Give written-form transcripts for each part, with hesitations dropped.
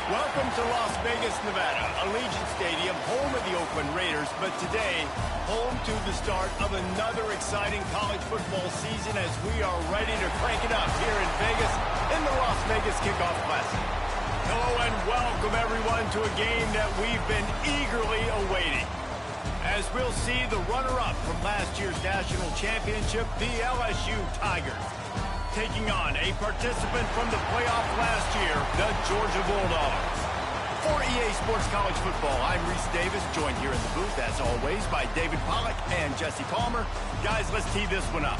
Welcome to Las Vegas, Nevada, Allegiant Stadium, home of the Oakland Raiders, but today, home to the start of another exciting college football season as we are ready to crank it up here in Vegas in the Las Vegas Kickoff Classic. Hello and welcome everyone to a game that we've been eagerly awaiting. As we'll see the runner-up from last year's national championship, the LSU Tigers, taking on a participant from the playoff last year, the Georgia Bulldogs. For EA Sports College Football, I'm Reese Davis, joined here in the booth, as always, by David Pollack and Jesse Palmer. Guys, let's tee this one up.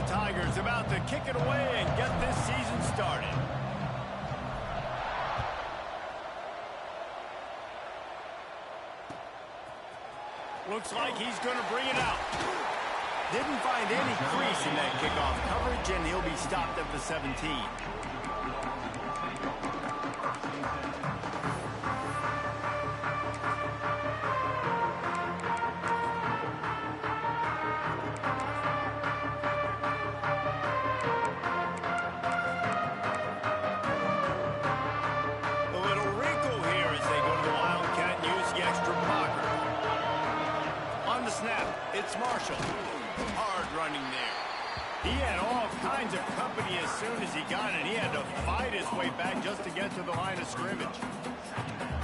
Tigers about to kick it away and get this season started. Looks like he's going to bring it out. Didn't find any crease in that kickoff coverage, and he'll be stopped at the 17. It's Marshall. Hard running there. He had all kinds of company as soon as he got it. He had to fight his way back just to get to the line of scrimmage.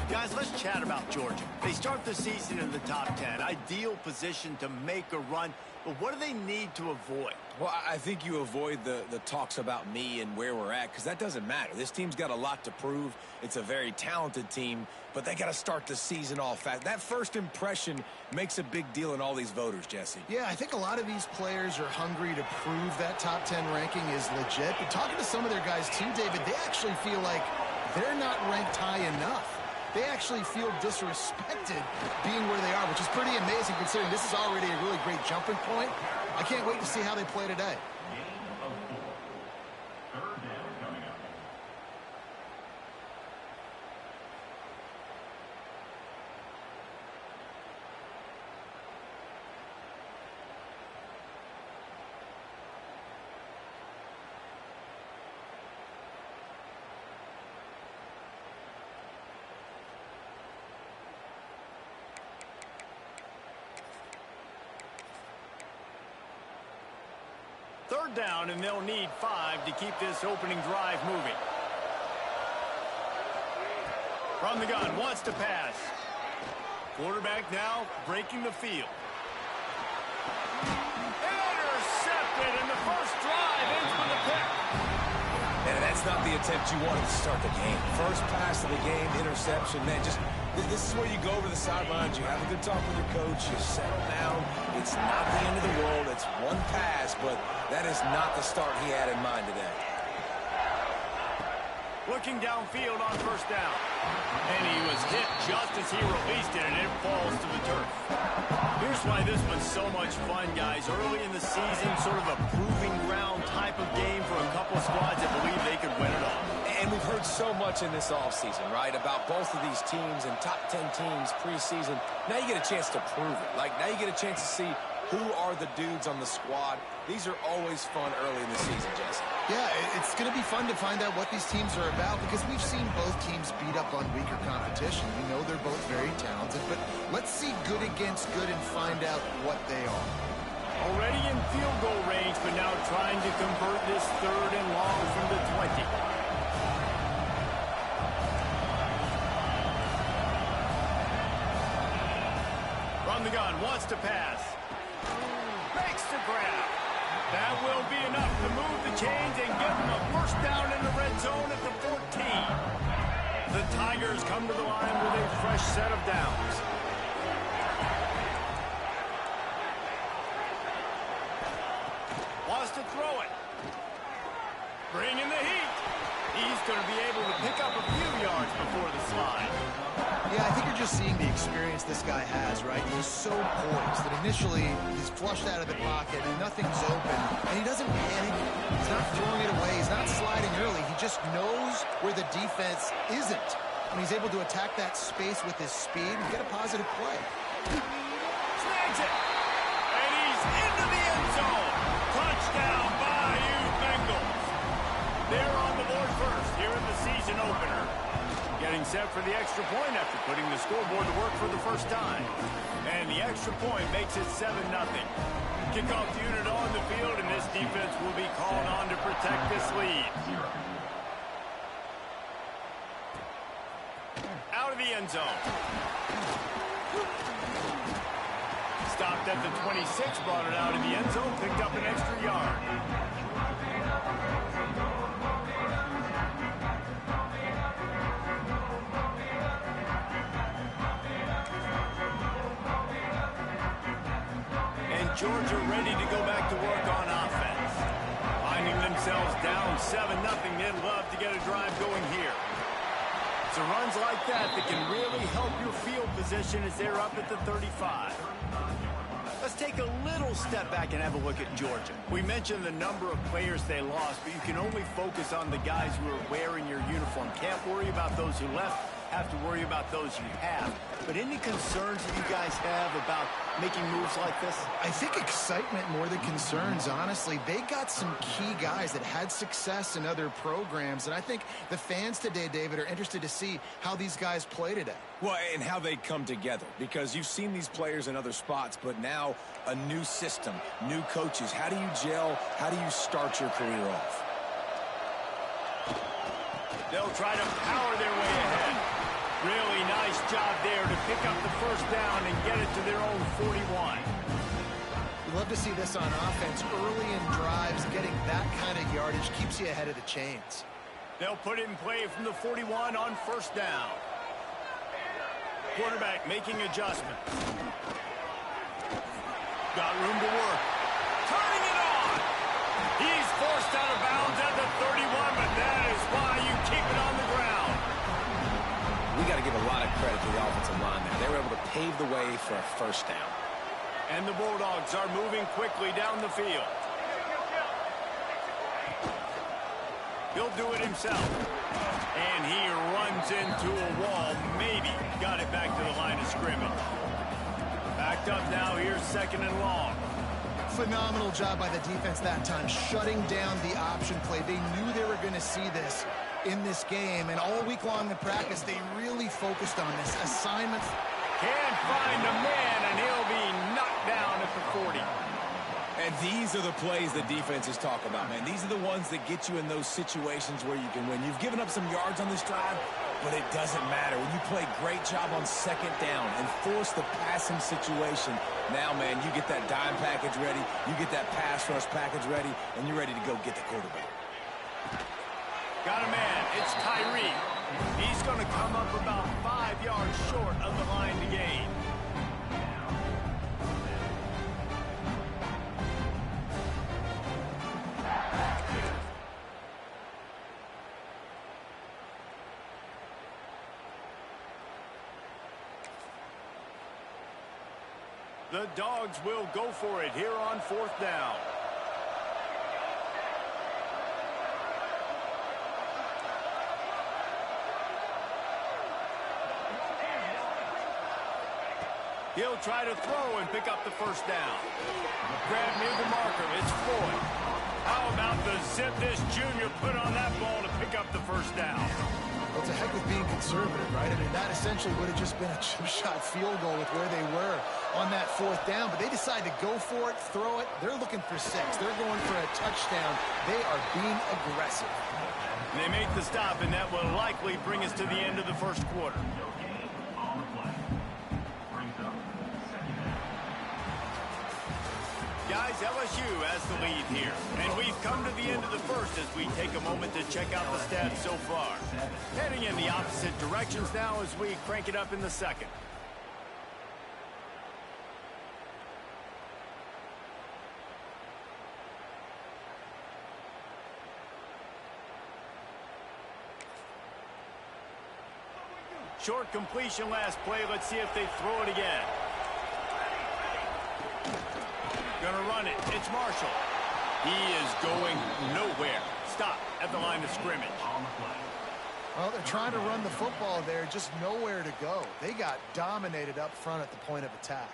Guys, let's chat about Georgia. They start the season in the top 10. Ideal position to make a run. But what do they need to avoid? Well, I think you avoid the talks about me and where we're at, because that doesn't matter. This team's got a lot to prove. It's a very talented team, but they got to start the season off fast. That first impression makes a big deal in all these voters, Jesse. Yeah, I think a lot of these players are hungry to prove that top 10 ranking is legit. But talking to some of their guys too, David, they actually feel like they're not ranked high enough. They actually feel disrespected being where they are, which is pretty amazing considering this is already a really great jumping point. I can't wait to see how they play today. Third down, and they'll need 5 to keep this opening drive moving. From the gun, wants to pass. Quarterback now breaking the field. Intercepted, and the first drive ends with a pick. And that's not the attempt you wanted to start the game. First pass of the game, interception. Man, this is where you go over the sidelines. You have a good talk with your coach. You settle down. It's not the end of the world. It's one pass, but that is not the start he had in mind today. Looking downfield on first down. And he was hit just as he released it, and it falls to the turf. Here's why this one's so much fun, guys. Early in the season, sort of a proving ground type of game for a couple of squads that believe they could win it all. And we've heard so much in this offseason, right, about both of these teams and top 10 teams preseason. Now you get a chance to prove it. Like, now you get a chance to see who are the dudes on the squad. These are always fun early in the season, Jesse. Yeah, it's going to be fun to find out what these teams are about because we've seen both teams beat up on weaker competition. We know they're both very talented, but let's see good against good and find out what they are. Already in field goal range, but now trying to convert this third and long from the 20. From the gun, wants to pass. Makes the grab. That will be enough to move the chains and give them a first down in the red zone at the 14. The Tigers come to the line with a fresh set of downs. Wants to throw it. Bringing the heat. He's going to be able to pick up a few yards before the slide. Yeah, I think you're just seeing the experience this guy has, right? He's so poised that initially he's flushed out of the pocket and nothing's open, and he doesn't panic. He's not throwing it away. He's not sliding early. He just knows where the defense isn't, and he's able to attack that space with his speed and get a positive play. Snags it, and he's into the end zone. Touchdown, Bayou Bengals. They're on the board first here in the season opener. Getting set for the extra point after putting the scoreboard to work for the first time. And the extra point makes it 7-0. Kickoff unit on the field, and this defense will be called on to protect this lead. Out of the end zone. Stopped at the 26, brought it out of the end zone, picked up an extra yard. Georgia ready to go back to work on offense. Finding themselves down 7-0, they'd love to get a drive going here. It's runs like that that can really help your field position as they're up at the 35. Let's take a little step back and have a look at Georgia. We mentioned the number of players they lost, but you can only focus on the guys who are wearing your uniform. Can't worry about those who left. Have to worry about those you have. But any concerns that you guys have about making moves like this? I think excitement more than concerns, honestly. They got some key guys that had success in other programs, and I think the fans today, David, are interested to see how these guys play today. Well, and how they come together, because you've seen these players in other spots, but now a new system, new coaches. How do you gel? How do you start your career off? They'll try to power their way ahead. Really nice job there to pick up the first down and get it to their own 41. We love to see this on offense. Early in drives, getting that kind of yardage keeps you ahead of the chains. They'll put it in play from the 41 on first down. Quarterback making adjustments. Got room to work. Turning it on. He's forced out of bounds at the 31, but that is why you keep it on the ground. We got to give a lot of credit to the offensive line there. They were able to pave the way for a first down. And the Bulldogs are moving quickly down the field. He'll do it himself. And he runs into a wall. Maybe got it back to the line of scrimmage. Backed up now. Here's second and long. Phenomenal job by the defense that time, shutting down the option play. They knew they were going to see this in this game, and all week long in practice, they really focused on this. Assignment. Can't find a man, and he'll be knocked down at the 40. And these are the plays that defenses talk about, man. These are the ones that get you in those situations where you can win. You've given up some yards on this drive, but it doesn't matter. When you play great job on second down and force the passing situation, now, man, you get that dime package ready, you get that pass rush package ready, and you're ready to go get the quarterback. Got a man. It's Tyree. He's going to come up about 5 yards short of the line to gain. The Dogs will go for it here on fourth down. He'll try to throw and pick up the first down. Grab near the marker. It's Floyd. How about the zip this junior put on that ball to pick up the first down? Well, it's a heck of being conservative, right? I mean, that essentially would have just been a chip-shot field goal with where they were on that fourth down. But they decide to go for it, throw it. They're looking for 6. They're going for a touchdown. They are being aggressive. They make the stop, and that will likely bring us to the end of the first quarter. Guys, LSU has the lead here. And we've come to the end of the first as we take a moment to check out the stats so far. Heading in the opposite directions now as we crank it up in the second. short completion last play. Let's see if they throw it again. Gonna run it. It's Marshall. He is going nowhere. Stop at the line of scrimmage. Well, they're trying to run the football there, just nowhere to go. They got dominated up front at the point of attack.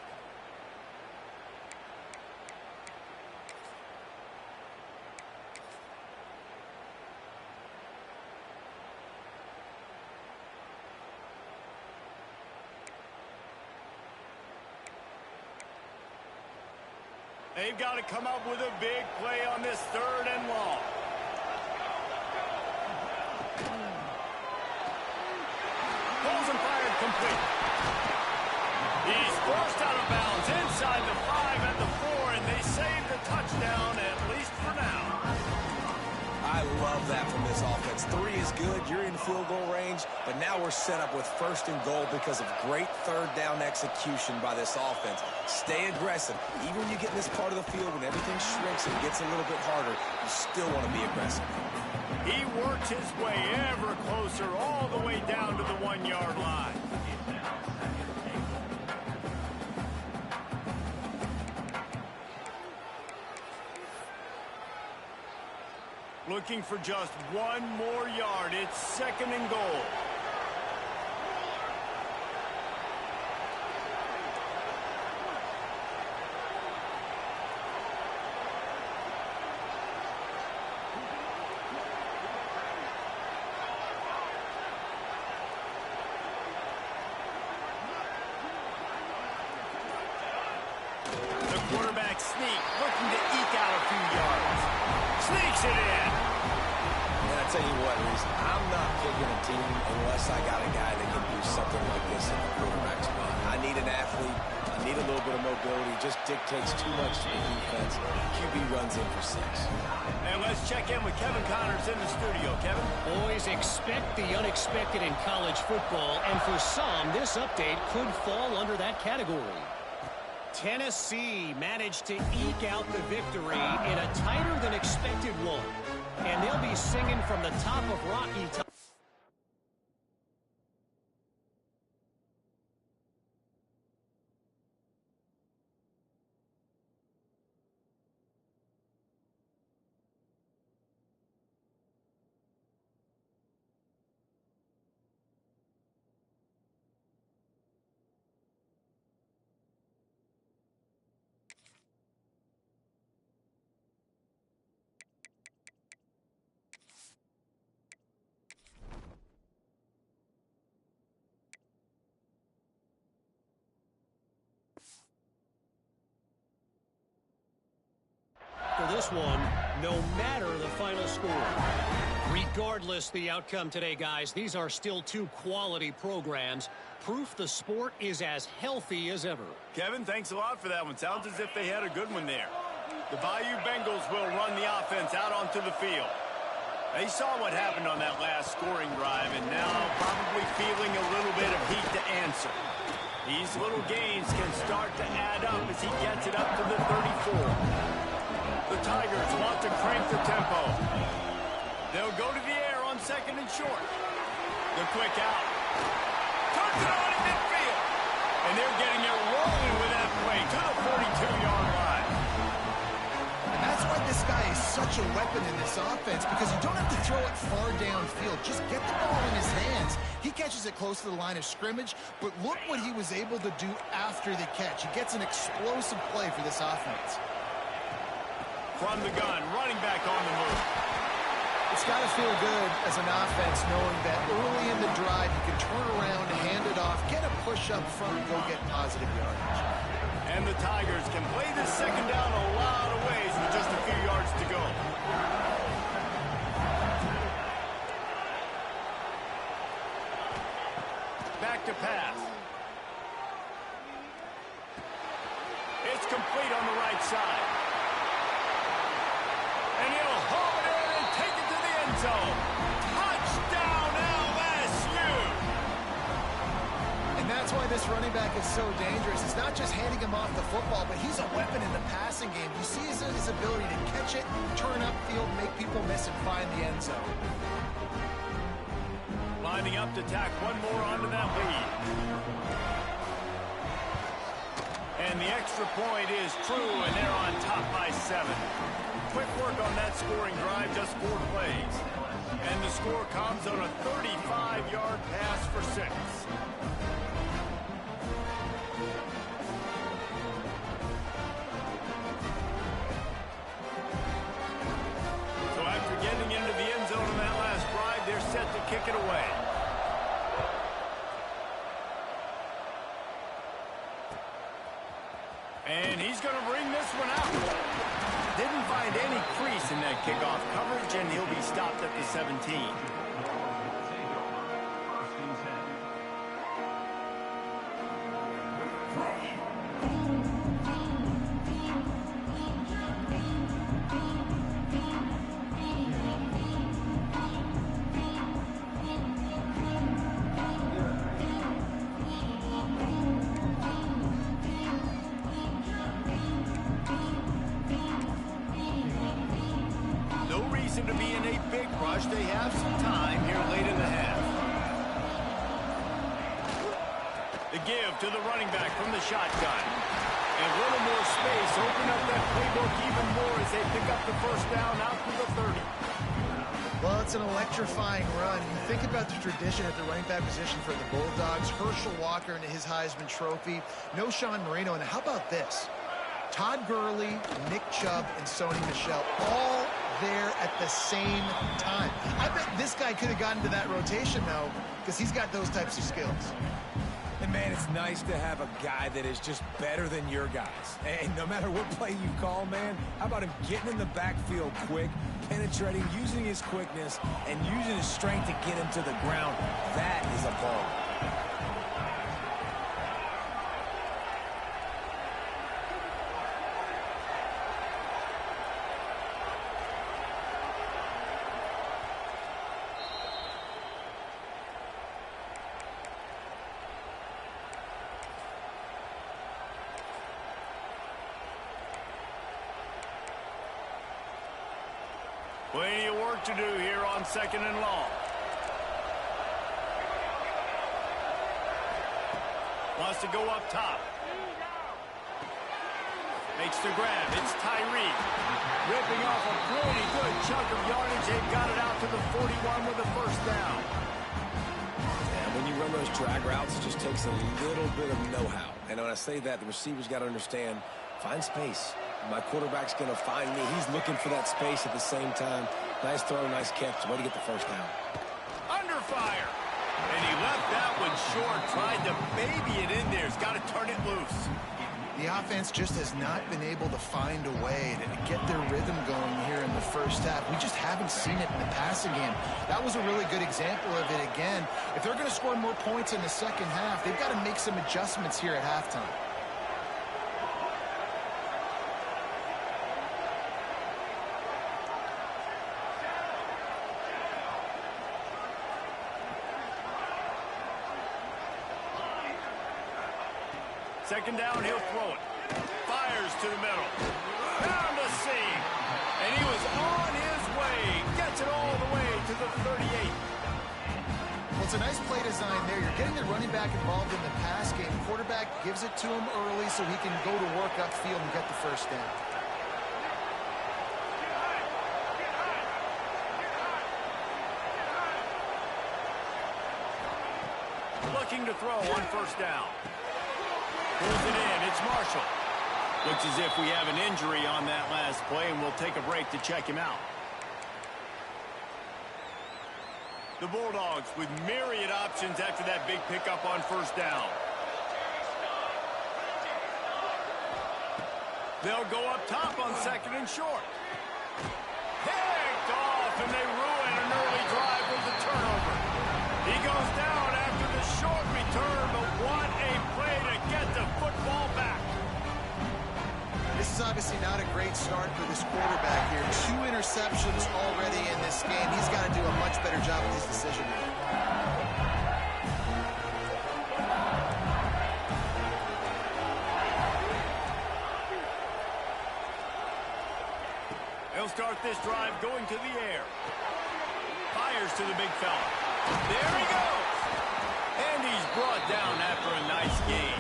They've got to come up with a big play on this 3rd and long. Pulls and fired complete. He's forced out of bounds inside the 5 and the 4, and they save the touchdown, at least for now. I love that from this offense. 3 is good. You're in field goal range, but now we're set up with 1st and goal because of great 3rd down execution by this offense. Stay aggressive. Even when you get in this part of the field, when everything shrinks and gets a little bit harder, you still want to be aggressive. He works his way ever closer all the way down to the 1-yard line. Looking for just 1 more yard. It's 2nd and goal. The quarterback sneak, looking to eke out a few yards. Sneaks it in. And I tell you what, Reese, I'm not picking a team unless I got a guy that can do something like this in the quarterback spot. I need an athlete. I need a little bit of mobility. It just dictates too much to the defense. QB runs in for 6. And let's check in with Kevin Connors in the studio. Kevin? Always expect the unexpected in college football, and for some, this update could fall under that category. Tennessee managed to eke out the victory in a tighter-than-expected one. And they'll be singing from the top of Rocky Top. For this one, no matter the final score. Regardless the outcome today, guys, these are still 2 quality programs. Proof the sport is as healthy as ever. Kevin, thanks a lot for that one. Sounds as if they had a good one there. The Bayou Bengals will run the offense out onto the field. They saw what happened on that last scoring drive, and now probably feeling a little bit of heat to answer. These little gains can start to add up as he gets it up to the 34. The Tigers want to crank the tempo. They'll go to the air on 2nd and short. The quick out. Turns it on in midfield. And they're getting it rolling with that play to the 42-yard line. And that's why this guy is such a weapon in this offense, because you don't have to throw it far downfield. Just get the ball in his hands. He catches it close to the line of scrimmage, but look what he was able to do after the catch. He gets an explosive play for this offense. From the gun, running back on the move. It's got to feel good as an offense knowing that early in the drive you can turn around, hand it off, get a push up front, and go get positive yardage. And the Tigers can play this 2nd down a lot of ways with just a few yards to go. Back to pass. It's complete on the right side. And he'll haul it in and take it to the end zone. Touchdown, LSU! And that's why this running back is so dangerous. It's not just handing him off the football, but he's a weapon in the passing game. You see his ability to catch it, turn upfield, make people miss, and find the end zone. lining up to tack one more onto that lead. And the extra point is true, and they're on top by 7. Quick work on that scoring drive, just 4 plays. And the score comes on a 35-yard pass for 6. So after getting into the end zone on that last drive, they're set to kick it away. And he's going to bring this one out. Didn't find any crease in that kickoff coverage, and he'll be stopped at the 17. To be in a big rush. They have some time here late in the half. The give to the running back from the shotgun. And a little more space. Open up that playbook even more as they pick up the first down out to the 30. Well, it's an electrifying run. You think about the tradition at the running back position for the Bulldogs. Herschel Walker and his Heisman Trophy. No Sean Marino. And how about this? Todd Gurley, Nick Chubb, and Sony Michel all there at the same time. I bet this guy could have gotten to that rotation, though, because he's got those types of skills. And, man, it's nice to have a guy that is just better than your guys. And no matter what play you call, man, how about him getting in the backfield quick, penetrating, using his quickness, and using his strength to get him to the ground? That is a ball. Plenty of work to do here on 2nd and long. Wants to go up top. Makes the grab. It's Tyreek. Ripping off a pretty good chunk of yardage. They've got it out to the 41 with the first down. And when you run those drag routes, it just takes a little bit of know-how. And when I say that, the receiver's got to understand, find space. My quarterback's going to find me. He's looking for that space at the same time. Nice throw, nice catch. Way to get the first down. Under fire. And he left that one short. Tried to baby it in there. He's got to turn it loose. The offense just has not been able to find a way to get their rhythm going here in the first half. We just haven't seen it in the passing game. That was a really good example of it again. If they're going to score more points in the second half, they've got to make some adjustments here at halftime. Second down, he'll throw it. Fires to the middle. Found a seam. And he was on his way. Gets it all the way to the 38. Well, it's a nice play design there. You're getting the running back involved in the pass game. Quarterback gives it to him early so he can go to work upfield and get the first down. Looking to throw on first down. Pulls it in. It's Marshall. Looks as if we have an injury on that last play, and we'll take a break to check him out. The Bulldogs with myriad options after that big pickup on first down. They'll go up top on 2nd and short. Picked off, and they ruin an early drive with the turnover. He goes down after the short return, but what a play to get the football back. This is obviously not a great start for this quarterback here. 2 interceptions already in this game. He's got to do a much better job with his decision making. They'll start this drive going to the air. Fires to the big fella. There he goes. And he's brought down after a nice game.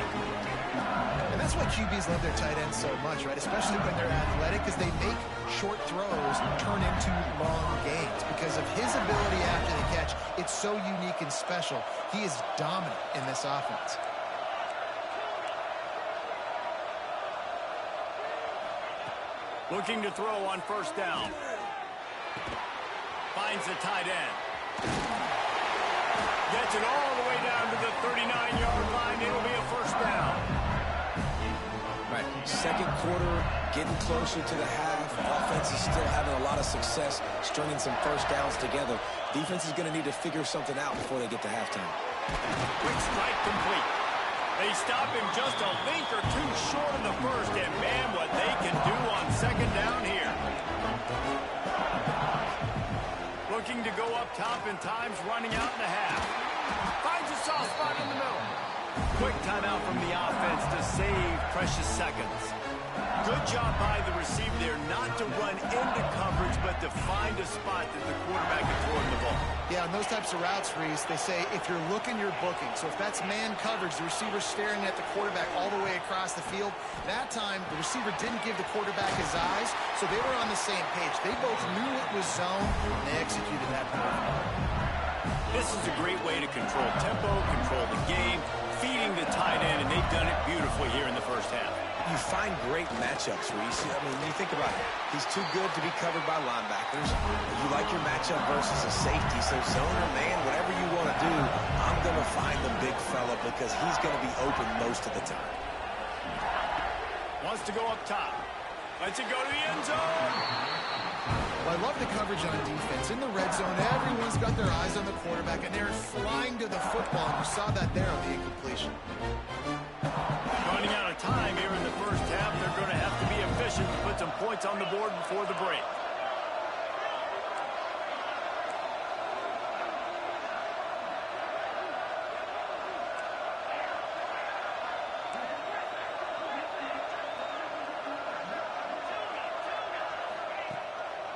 And that's why QBs love their tight ends so much, right? Especially when they're athletic, because they make short throws turn into long gains. Because of his ability after the catch, it's so unique and special. He is dominant in this offense. Looking to throw on first down. Finds the tight end. Gets it all the way down to the 39-yard line. It'll be a first down. Right, second quarter, getting closer to the half. Offense is still having a lot of success stringing some first downs together. Defense is going to need to figure something out before they get to halftime. Quick strike complete. They stop him just a link or two short of the first, and man, what they can do on second down here. Looking to go up top in times, running out in the half. Finds a soft spot in the middle. Quick timeout from the offense to save precious seconds. Good job by the receiver there not to run into coverage, but to find a spot that the quarterback can throw in the ball. Yeah, on those types of routes, Reese, they say if you're looking, you're booking. So if that's man coverage, the receiver's staring at the quarterback all the way across the field. That time, the receiver didn't give the quarterback his eyes, so they were on the same page. They both knew it was zone, and they executed that perfectly. This is a great way to control tempo, control the game, feeding the tight end, and they've done it beautifully here in the first half. You find great matchups, Reese. I mean, you think about it. He's too good to be covered by linebackers. You like your matchup versus a safety. So zone or man, whatever you want to do, I'm going to find the big fella because he's going to be open most of the time. Wants to go up top. Lets it go to the end zone. Well, I love the coverage on defense. In the red zone, everyone's got their eyes on the quarterback, and they're flying to the football. And you saw that there on the incompletion. Running out of time here in the first half. They're going to have to be efficient to put some points on the board before the break.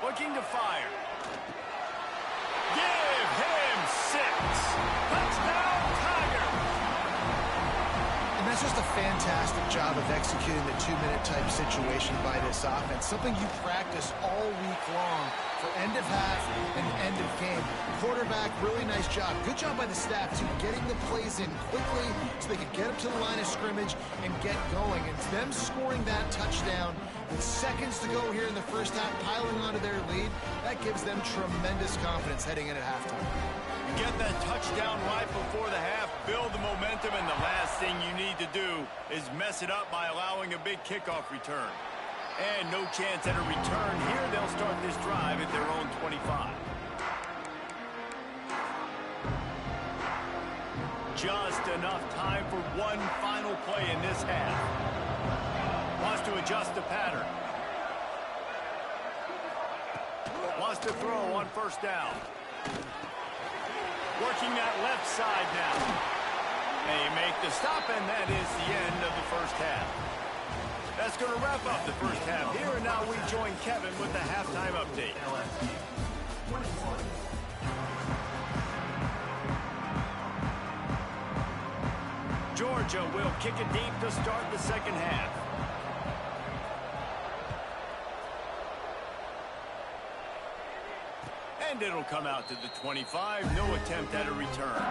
Looking to fire. Give him 6. Touchdown, Tiger. And that's just a fantastic job of executing the two-minute type situation by this offense. Something you practice all week long for end of half and end of game. Quarterback, really nice job. Good job by the staff, too, getting the plays in quickly so they could get up to the line of scrimmage and get going. And them scoring that touchdown with seconds to go here in the first half, piling onto their lead, that gives them tremendous confidence heading in at halftime. You get that touchdown right before the half, build the momentum, and the last thing you need to do is mess it up by allowing a big kickoff return. And no chance at a return here. They'll start this drive at their own 25. Just enough time for one final play in this half. Wants to adjust the pattern. Wants to throw on first down. Working that left side now. They make the stop, and that is the end of the first half. That's going to wrap up the first half here, and now we join Kevin with the halftime update. Georgia will kick it deep to start the second half. And it'll come out to the 25. No attempt at a return.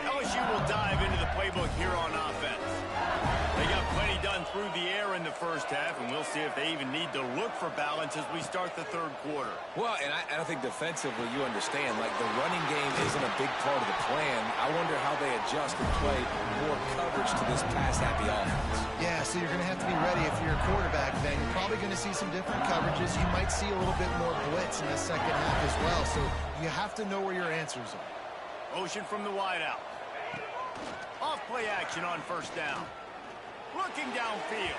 LSU will dive into the playbook here on offense. They got plenty done through the air in the first half, and we'll see if they even need to look for balance as we start the third quarter. Well, and I think defensively, you understand, like the running game isn't a big part of the plan. I wonder how they adjust and play more coverage to this pass-happy offense. Yeah, so you're going to have to be ready if you're a quarterback. Then you're probably going to see some different coverages. You might see a little bit more blitz in the second half as well. So you have to know where your answers are. Motion from the wideout. Off play action on first down. Looking downfield.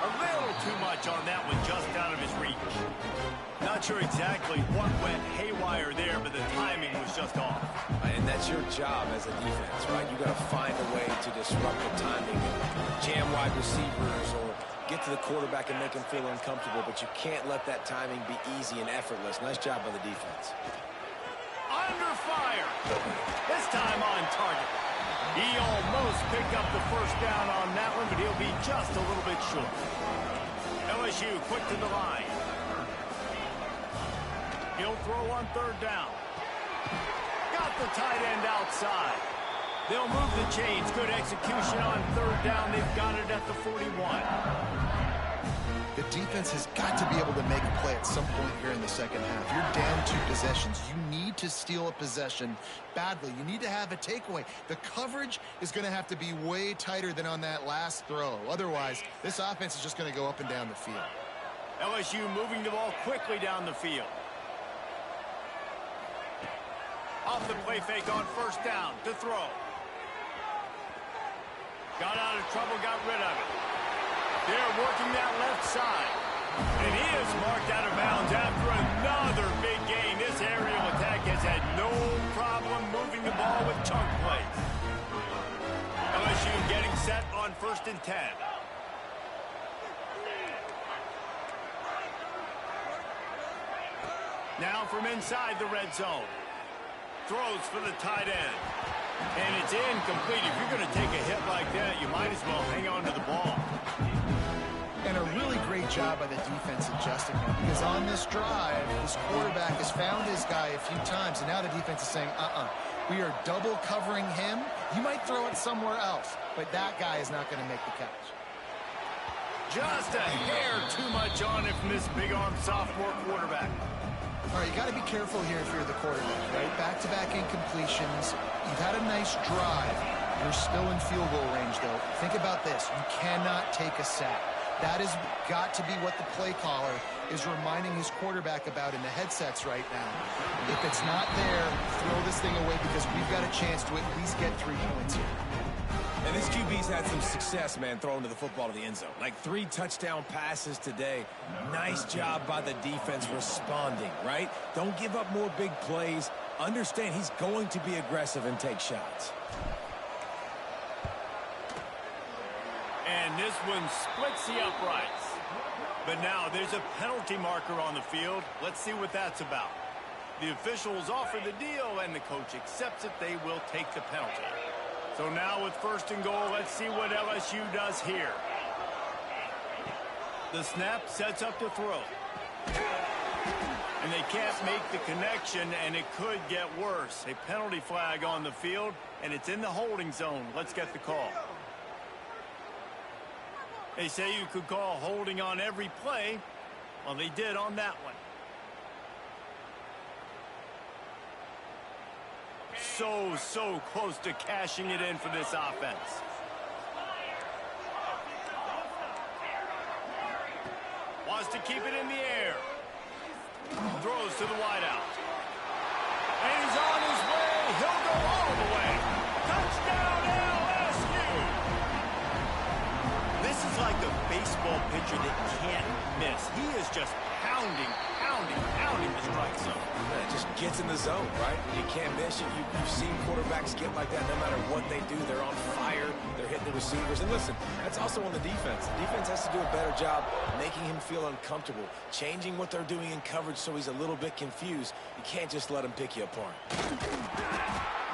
A little too much on that one, just out of his reach. Not sure exactly what went haywire there, but the timing was just off. And that's your job as a defense, right? You got to find a way to disrupt the timing and jam wide receivers or get to the quarterback and make him feel uncomfortable, but you can't let that timing be easy and effortless. Nice job by the defense. Under fire. This time on target. He almost picked up the first down on that one, but he'll be just a little bit short. LSU quick to the line. He'll throw on third down. Got the tight end outside. They'll move the chains. Good execution on third down. They've got it at the 41. The defense has got to be able to make a play at some point here in the second half. You're down 2 possessions. You need to steal a possession badly. You need to have a takeaway. The coverage is going to have to be way tighter than on that last throw. Otherwise, this offense is just going to go up and down the field. LSU moving the ball quickly down the field. Off the play fake on first down to throw. Got out of trouble, got rid of it. They're working that left side. And he is marked out of bounds after another big gain. This aerial attack has had no problem moving the ball with chunk plays. LSU getting set on 1st and 10. Now from inside the red zone. Throws for the tight end. And it's incomplete. If you're going to take a hit like that, you might as well hang on to the ball. And a really great job by the defense adjusting him, because on this drive, this quarterback has found his guy a few times, and now the defense is saying, we are double covering him. You might throw it somewhere else, but that guy is not going to make the catch. Just a hair too much on it from this big-arm sophomore quarterback. All right, you got to be careful here if you're the quarterback, right? Back-to-back incompletions. You've had a nice drive. You're still in field goal range, though. Think about this. You cannot take a sack. That has got to be what the play caller is reminding his quarterback about in the headsets right now. If it's not there, throw this thing away, because we've got a chance to at least get 3 points here. And this QB's had some success, man, throwing to the football to the end zone. Like 3 touchdown passes today. Nice job by the defense responding, right? Don't give up more big plays. Understand he's going to be aggressive and take shots. And this one splits the uprights. But now there's a penalty marker on the field. Let's see what that's about. The officials offer the deal, and the coach accepts it. They will take the penalty. So now with 1st and goal, let's see what LSU does here. The snap sets up to throw. And they can't make the connection, and it could get worse. A penalty flag on the field, and it's in the holding zone. Let's get the call. They say you could call holding on every play. Well, they did on that one. So close to cashing it in for this offense. Wants to keep it in the air. Throws to the wideout. And he's on his way. He'll go all the way. Touchdown, LSU! This is like a baseball pitcher that can't miss. He is just pounding the strike zone. It just gets in the zone, right? When you can't miss it, you've seen quarterbacks get like that no matter what they do. They're on fire. They're hitting the receivers. And listen, that's also on the defense. The defense has to do a better job making him feel uncomfortable, changing what they're doing in coverage so he's a little bit confused. You can't just let him pick you apart.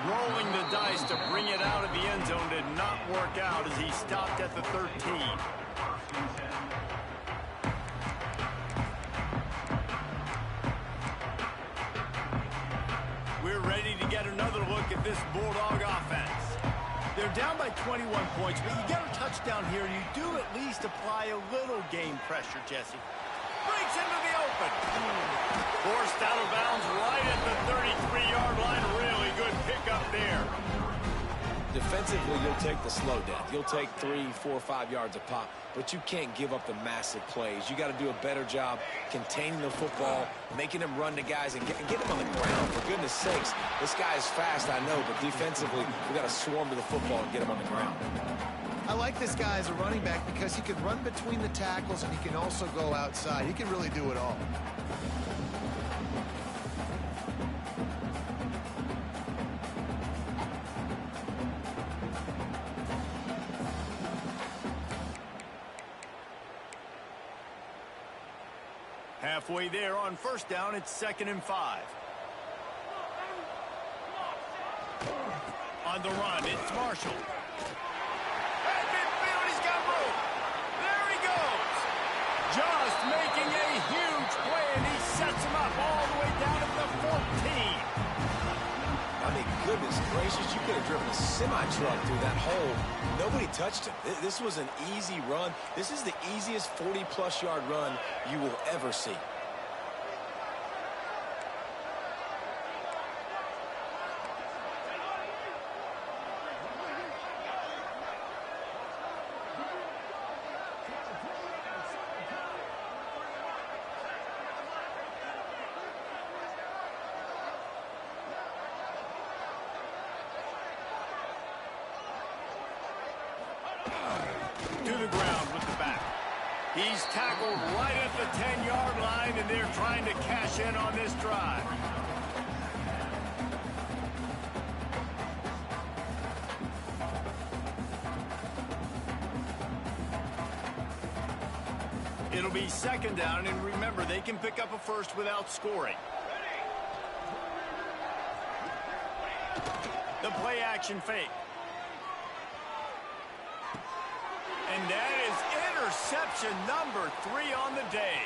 Rolling the dice to bring it out of the end zone did not work out as he stopped at the 13. We're ready to get another look at this Bulldog offense. They're down by 21 points, but you get a touchdown here, and you do at least apply a little game pressure, Jesse. Breaks into the open. Forced out of bounds right at the 33-yard line. Really good pickup there. Defensively, you'll take the slow death. You'll take 3, 4, 5 yards a pop, but you can't give up the massive plays. You got to do a better job containing the football, making him run to guys, and get him on the ground. For goodness sakes, this guy is fast, I know, but defensively, we got to swarm to the football and get him on the ground. I like this guy as a running back because he can run between the tackles and he can also go outside. He can really do it all. Halfway there on first down, it's 2nd and 5. On the run, it's Marshall. At midfield, he's got room. There he goes. Just making a huge play, and he sets him up all the way down at the 14. I mean, goodness gracious, you could have driven a semi-truck through that hole. Nobody touched him. This was an easy run. This is the easiest 40-plus yard run you will ever see. To the ground with the back. He's tackled right at the 10-yard line, and they're trying to cash in on this drive. It'll be 2nd down, and remember, they can pick up a first without scoring. The play action fake. And that is interception number 3 on the day.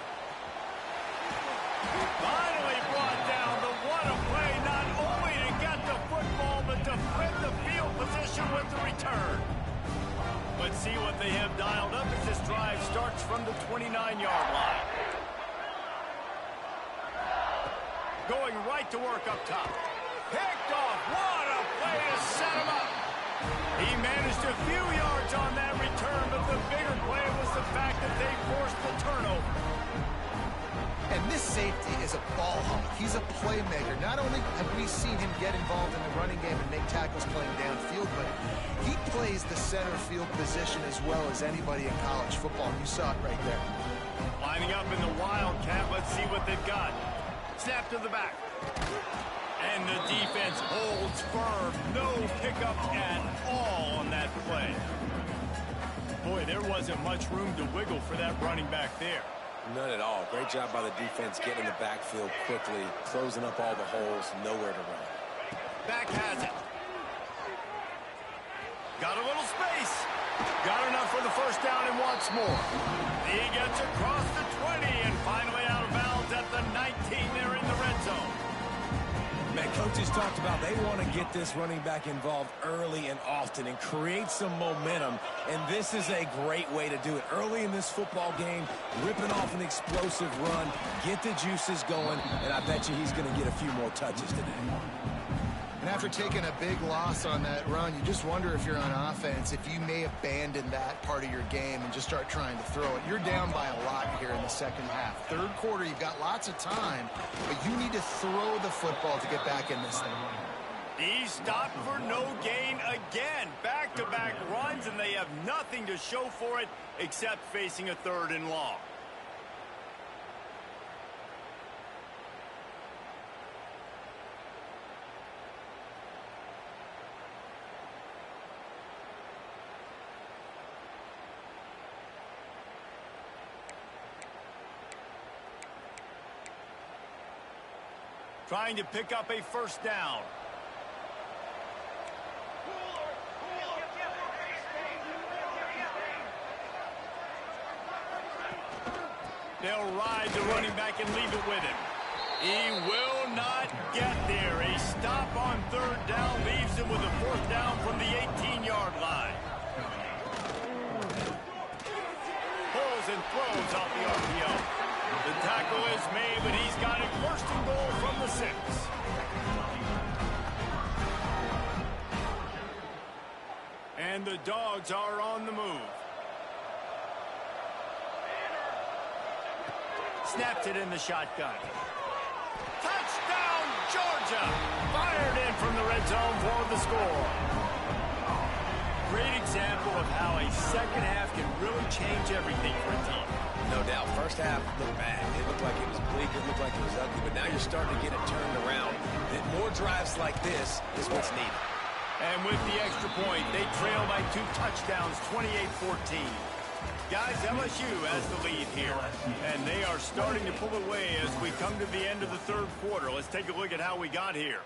Finally brought down the what a play, not only to get the football, but to flip the field position with the return. But see what they have dialed up as this drive starts from the 29-yard line. Going right to work up top. Picked off. What a play to set him up. He managed a few yards on that return, but the bigger play was the fact that they forced the turnover. And this safety is a ball hawk. He's a playmaker. Not only have we seen him get involved in the running game and make tackles playing downfield, but he plays the center field position as well as anybody in college football. You saw it right there. Lining up in the Wildcat. Let's see what they've got. Snap to the back. And the defense holds firm. No pickup at all on that play. Boy, there wasn't much room to wiggle for that running back there. None at all. Great job by the defense getting in the backfield quickly, closing up all the holes, nowhere to run. Back has it. Got a little space. Got enough for the first down and wants more. He gets across the 20 and finally out of bounds at the 19. They're in the red zone. Man, coaches talked about they want to get this running back involved early and often and create some momentum, and this is a great way to do it. Early in this football game, ripping off an explosive run, get the juices going, and I bet you he's going to get a few more touches today. And after taking a big loss on that run, you just wonder if you're on offense, if you may abandon that part of your game and just start trying to throw it. You're down by a lot here in the second half. Third quarter, you've got lots of time, but you need to throw the football to get back in this thing. He stopped for no gain again. Back-to-back runs, and they have nothing to show for it except facing a 3rd and long. Trying to pick up a first down. They'll ride the running back and leave it with him. He will not get there. A stop on 3rd down leaves him with a 4th down from the 18-yard line. Pulls and throws off the RPO. The tackle is made, but he's got it 1st and goal from the 6. And the Dogs are on the move. Snapped it in the shotgun. Touchdown, Georgia! Fired in from the red zone for the score. Great example of how a second half can really change everything for a team. No doubt. First half looked bad. It looked like it was bleak. It looked like it was ugly. But now you're starting to get it turned around. More drives like this is what's needed. And with the extra point, they trail by 2 touchdowns, 28-14. Guys, LSU has the lead here, and they are starting to pull away as we come to the end of the third quarter. Let's take a look at how we got here.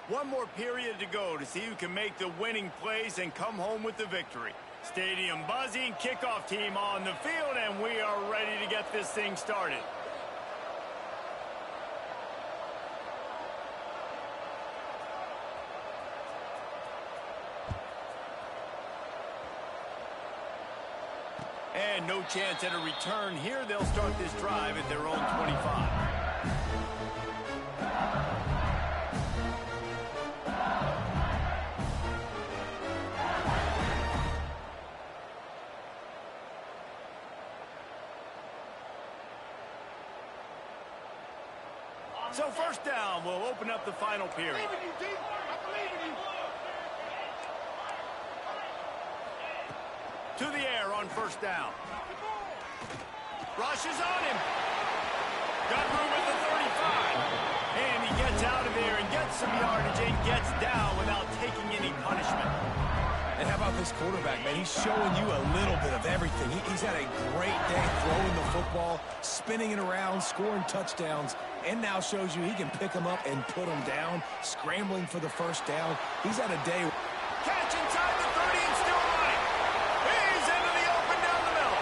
One more period to go to see who can make the winning plays and come home with the victory. Stadium buzzing, kickoff team on the field, and we are ready to get this thing started. And no chance at a return here. They'll start this drive at their own 25. So first down will open up the final period. To the air on first down. Rushes on him. Got room at the 35. And he gets out of there and gets some yardage and gets down without taking any punishment. And how about this quarterback, man? He's showing you a little bit of everything. He's had a great day throwing the football, spinning it around, scoring touchdowns, and now shows you he can pick them up and put them down, scrambling for the first down. He's had a day. Catch inside the 30 and still running. He's into the open down the middle.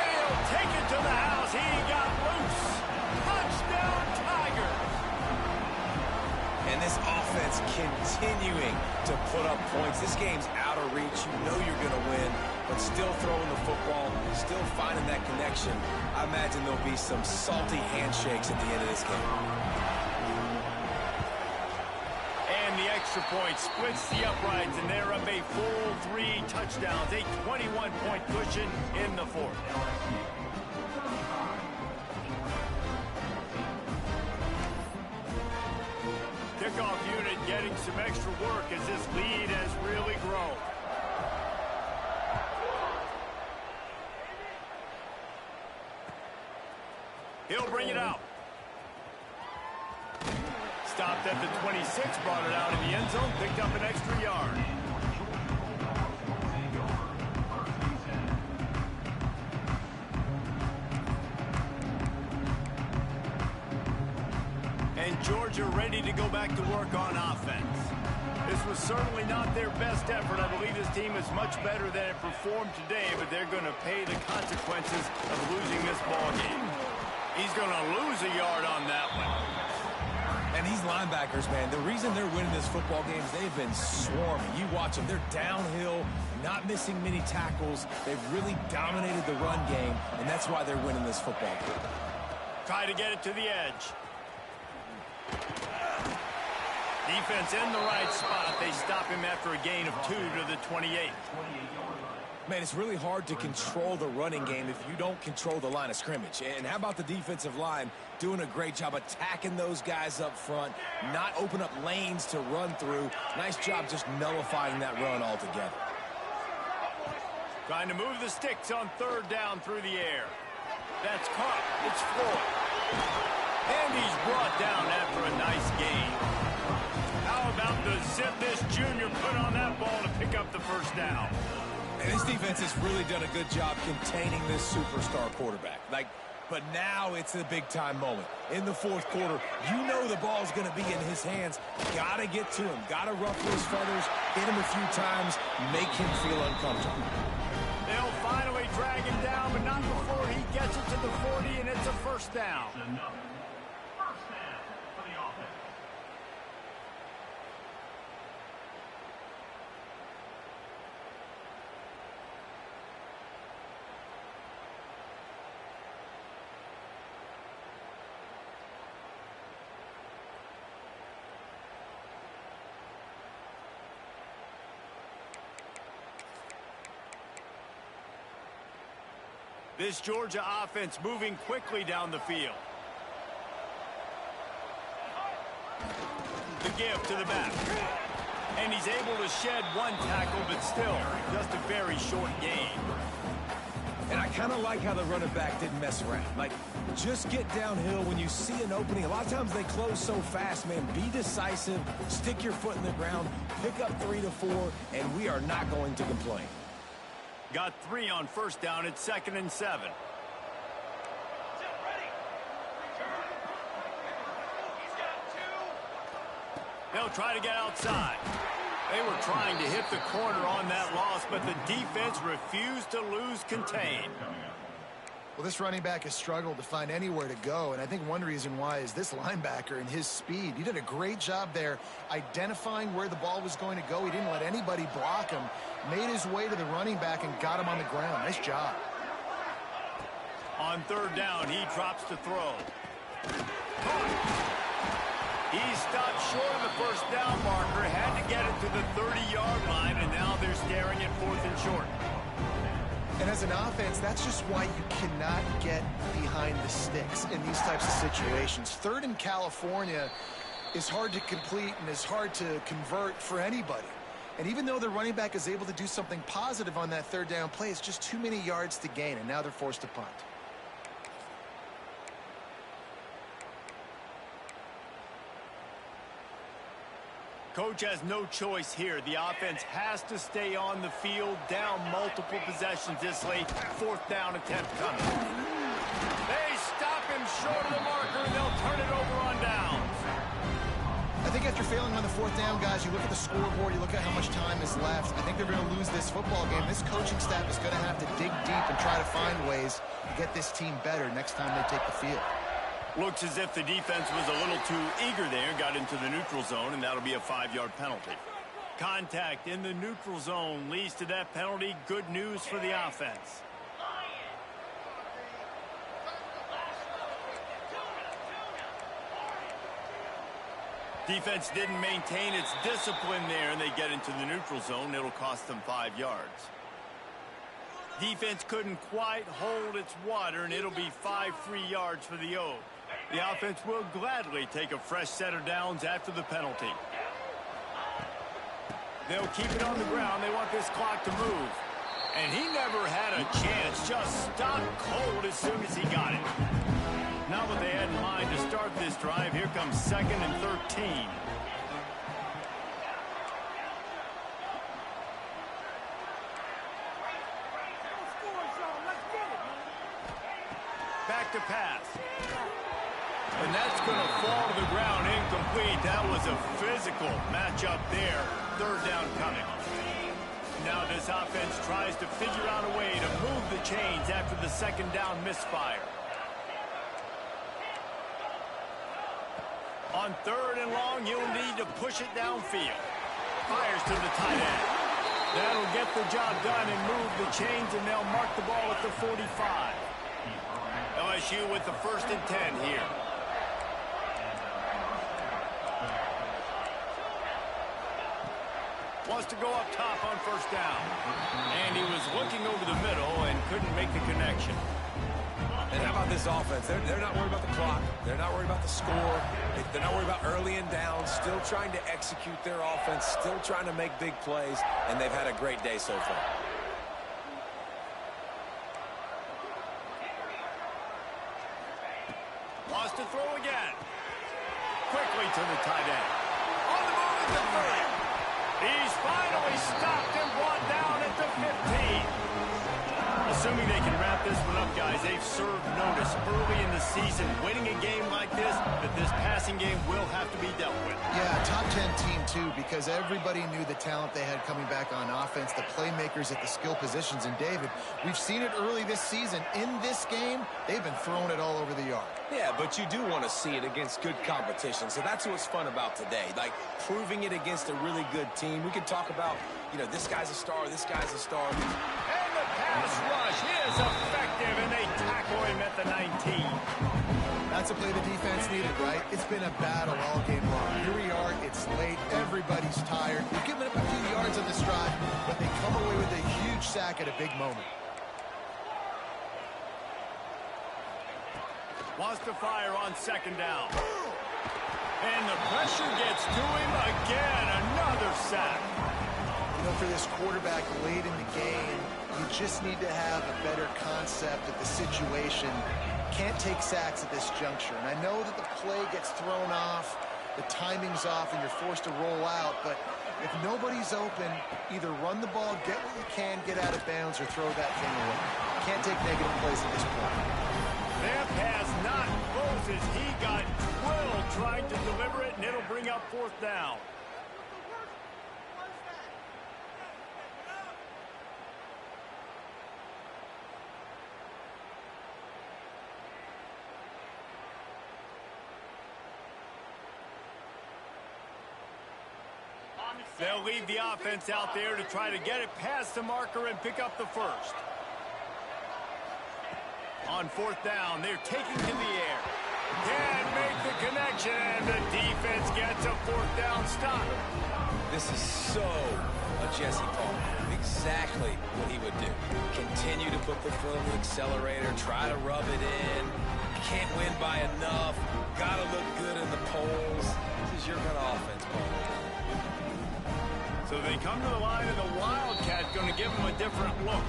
And he'll take it to the house. He got loose. Touchdown, Tiger. And this offense continuing to put up points. This game's out of reach. You know you're going to win, but still throwing the football, still finding that connection. I imagine there'll be some salty handshakes at the end of this game. And the extra point splits the uprights, and they're up a full 3 touchdowns, a 21-point cushion in the fourth. Kickoff unit getting some extra work as this lead has really grown. He'll bring it out. Stopped at the 26, brought it out in the end zone, picked up an extra yard. And Georgia ready to go back to work on offense. This was certainly not their best effort. I believe this team is much better than it performed today, but they're going to pay the consequences of losing this ball game. He's going to lose a yard on that one. And these linebackers, man, the reason they're winning this football game is they've been swarming. You watch them. They're downhill, not missing many tackles. They've really dominated the run game, and that's why they're winning this football game. Try to get it to the edge. Defense in the right spot. They stop him after a gain of 2 to the 28. Man, it's really hard to control the running game if you don't control the line of scrimmage. And how about the defensive line doing a great job attacking those guys up front, not open up lanes to run through. Nice job just nullifying that run altogether. Trying to move the sticks on third down through the air. That's caught. It's Floyd. And he's brought down after a nice gain. How about the zip this junior put on that ball to pick up the first down? And this defense has really done a good job containing this superstar quarterback. But now it's a big-time moment. In the fourth quarter, you know the ball's going to be in his hands. Got to get to him. Got to ruffle his feathers, hit him a few times, make him feel uncomfortable. They'll finally drag him down, but not before he gets it to the 40, and it's a first down. This Georgia offense moving quickly down the field. The give to the back. And he's able to shed one tackle, but still just a very short gain. And I kind of like how the running back didn't mess around. Just get downhill when you see an opening. A lot of times they close so fast, man. Be decisive, stick your foot in the ground, pick up 3 to 4, and we are not going to complain. Got 3 on first down. It's 2nd and 7. They'll try to get outside. They were trying to hit the corner on that loss, but the defense refused to lose contain. Well, this running back has struggled to find anywhere to go, and I think one reason why is this linebacker and his speed. He did a great job there identifying where the ball was going to go. He didn't let anybody block him, made his way to the running back and got him on the ground. Nice job. On 3rd down, he drops to throw. He stopped short of the first down marker, had to get it to the 30-yard line, and now they're staring at 4th and short. And as an offense, that's just why you cannot get behind the sticks in these types of situations. 3rd in California is hard to complete and is hard to convert for anybody. And even though the running back is able to do something positive on that 3rd down play, it's just too many yards to gain, and now they're forced to punt. Coach has no choice here. The offense has to stay on the field, down multiple possessions this late. 4th down attempt coming. They stop him short of the marker, and they'll turn it over on downs. I think after failing on the 4th down, guys, you look at the scoreboard, you look at how much time is left. I think they're going to lose this football game. This coaching staff is going to have to dig deep and try to find ways to get this team better next time they take the field. Looks as if the defense was a little too eager there, got into the neutral zone, and that'll be a 5-yard penalty. Contact in the neutral zone leads to that penalty. Good news for the offense. Defense didn't maintain its discipline there, and they get into the neutral zone. It'll cost them 5 yards. Defense couldn't quite hold its water, and it'll be 5 free yards for the O. The offense will gladly take a fresh set of downs after the penalty. They'll keep it on the ground. They want this clock to move. And he never had a chance. Just stopped cold as soon as he got it. Not what they had in mind to start this drive. Here comes 2nd and 13. Back to pass. And that's going to fall to the ground incomplete. That was a physical matchup there. 3rd down coming. Now this offense tries to figure out a way to move the chains after the 2nd down misfire. On 3rd and long, you'll need to push it downfield. Fires to the tight end. That'll get the job done and move the chains, and they'll mark the ball at the 45. LSU with the 1st and 10 here. Wants to go up top on 1st down. And he was looking over the middle and couldn't make the connection. And how about this offense? They're not worried about the clock. They're not worried about the score. They're not worried about early and down. Still trying to execute their offense. Still trying to make big plays. And they've had a great day so far. Wants to throw again. Quickly to the tight end. On the move at the 30. He's finally stopped and brought down at the 15. Assuming they can wrap this one up, guys, they've served notice early in the season. Winning a game like this, that this passing game will have to be dealt with. Yeah, top 10 team, too, because everybody knew the talent they had coming back on offense, the playmakers at the skill positions. And, David, we've seen it early this season. In this game, they've been throwing it all over the yard. Yeah, but you do want to see it against good competition. So that's what's fun about today, like proving it against a really good team. We can talk about, you know, this guy's a star, this guy's a star. And the pass rush is effective, and they tackle him at the 19. That's a play the defense needed, right? It's been a battle all game long. Here we are. It's late. Everybody's tired. We've given up a few yards on this drive, but they come away with a huge sack at a big moment. Wants to fire on 2nd down. And the pressure gets to him again. Another sack. You know, for this quarterback late in the game, you just need to have a better concept of the situation. Can't take sacks at this juncture. And I know that the play gets thrown off, the timing's off, and you're forced to roll out, but If nobody's open, either run the ball, get what you can, get out of bounds, or throw that thing away. Can't take negative plays at this point. That pass not close as he got drilled trying to deliver it, and it'll bring up fourth down. They'll leave the offense out there to try to get it past the marker and pick up the first. On fourth down, they're taking to the air. Can't make the connection, and the defense gets a fourth down stop. This is so a Jesse Paul. Exactly what he would do. Continue to put the foot on the accelerator, try to rub it in. Can't win by enough. Gotta look good in the polls. This is your kind of offense, Paul. So they come to the line, and the Wildcat going to give them a different look.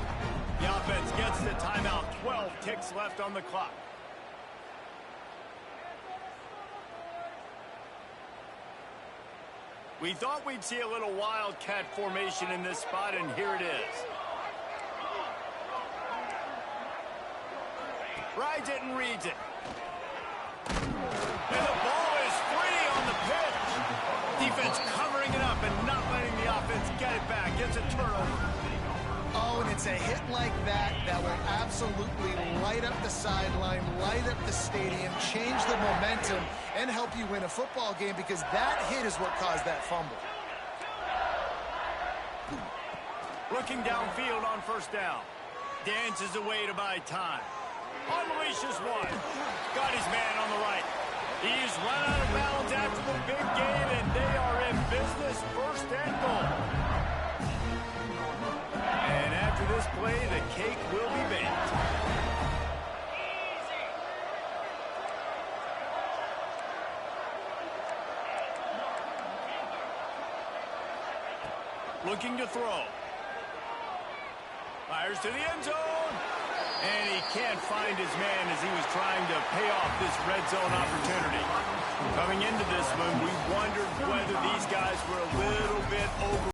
The offense gets the timeout. 12 ticks left on the clock. We thought we'd see a little Wildcat formation in this spot, and here it is. Rides it and reads it. And the ball is free on the pitch. Defense covering it up and not letting the offense get it back. Gets a turnover. Oh, and it's a hit like that that will absolutely light up the sideline, light up the stadium, change the momentum, and help you win a football game, because that hit is what caused that fumble. Looking downfield on first down. Dances away to buy time. Unleashes one. Got his man on the right. He's run out of bounds after the big game, and they are in business, first and goal. And after this play, the cake will be baked. Looking to throw. Fires to the end zone. And he can't find his man as he was trying to pay off this red zone opportunity. Coming into this one, we wondered whether these guys were a little bit over.